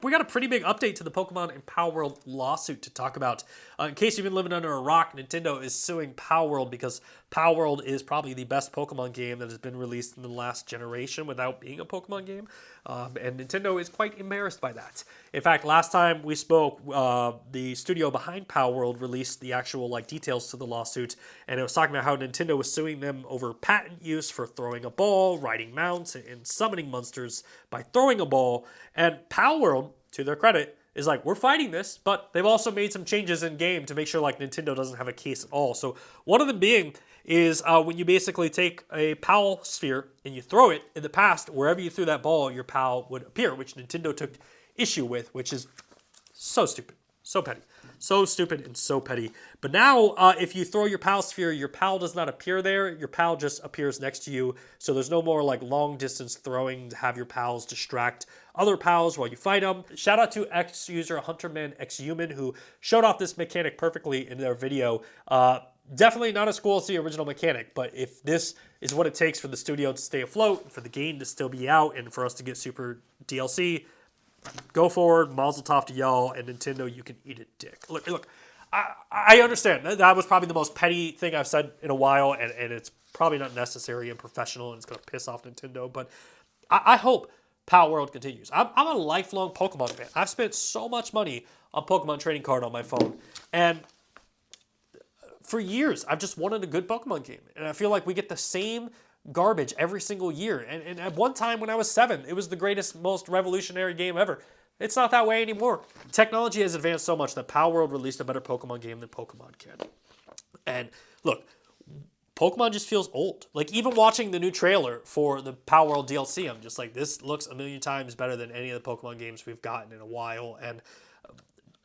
We got a pretty big update to the Pokemon and Palworld lawsuit to talk about. In case you've been living under a rock, Nintendo is suing Palworld because Palworld is probably the best Pokemon game that has been released in the last generation without being a Pokemon game. And Nintendo is quite embarrassed by that. In fact, last time we spoke, the studio behind Palworld released the actual details to the lawsuit, and it was talking about how Nintendo was suing them over patent use for throwing a ball, riding mounts, and summoning monsters by throwing a ball. And Palworld, to their credit, is like, we're fighting this, but they've also made some changes in game to make sure Nintendo doesn't have a case at all. So one of them being is when you basically take a PAL sphere and you throw it. In the past, wherever you threw that ball, your PAL would appear, which Nintendo took issue with, which is so stupid, so petty. So stupid and so petty. But now, if you throw your PAL sphere, your PAL does not appear there. Your PAL just appears next to you. So there's no more long distance throwing to have your PALs distract other PALs while you fight them. Shout out to X-user HuntermanXHuman who showed off this mechanic perfectly in their video. Definitely not as cool as the original mechanic, but if this is what it takes for the studio to stay afloat, for the game to still be out, and for us to get Super DLC, go forward, mazel tov to y'all, and Nintendo, you can eat a dick. Look, I understand. That was probably the most petty thing I've said in a while, and it's probably not necessary and professional, and it's going to piss off Nintendo, but I hope Palworld continues. I'm a lifelong Pokemon fan. I've spent so much money on Pokemon trading card on my phone, and for years, I've just wanted a good Pokemon game, and I feel like we get the same garbage every single year. And at one time when I was 7, it was the greatest, most revolutionary game ever. It's not that way anymore. Technology has advanced so much that Palworld released a better Pokemon game than Pokemon can. And look, Pokemon just feels old. Even watching the new trailer for the Palworld DLC, I'm just like, this looks a million times better than any of the Pokemon games we've gotten in a while. And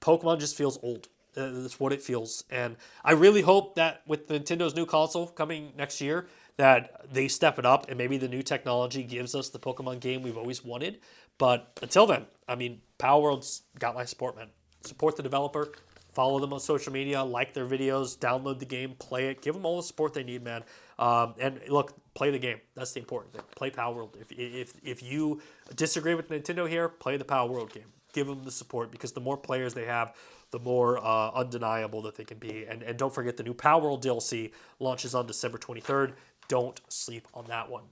Pokemon just feels old. That's what it feels. And I really hope that with Nintendo's new console coming next year, that they step it up and maybe the new technology gives us the Pokemon game we've always wanted. But until then, Palworld's got my support, man. Support the developer, follow them on social media, like their videos, download the game, play it, give them all the support they need, man. And look, play the game. That's the important thing. Play Palworld. If you disagree with Nintendo here, play the Palworld game. Give them the support because the more players they have, the more undeniable that they can be. And don't forget the new Palworld DLC launches on December 23rd. Don't sleep on that one.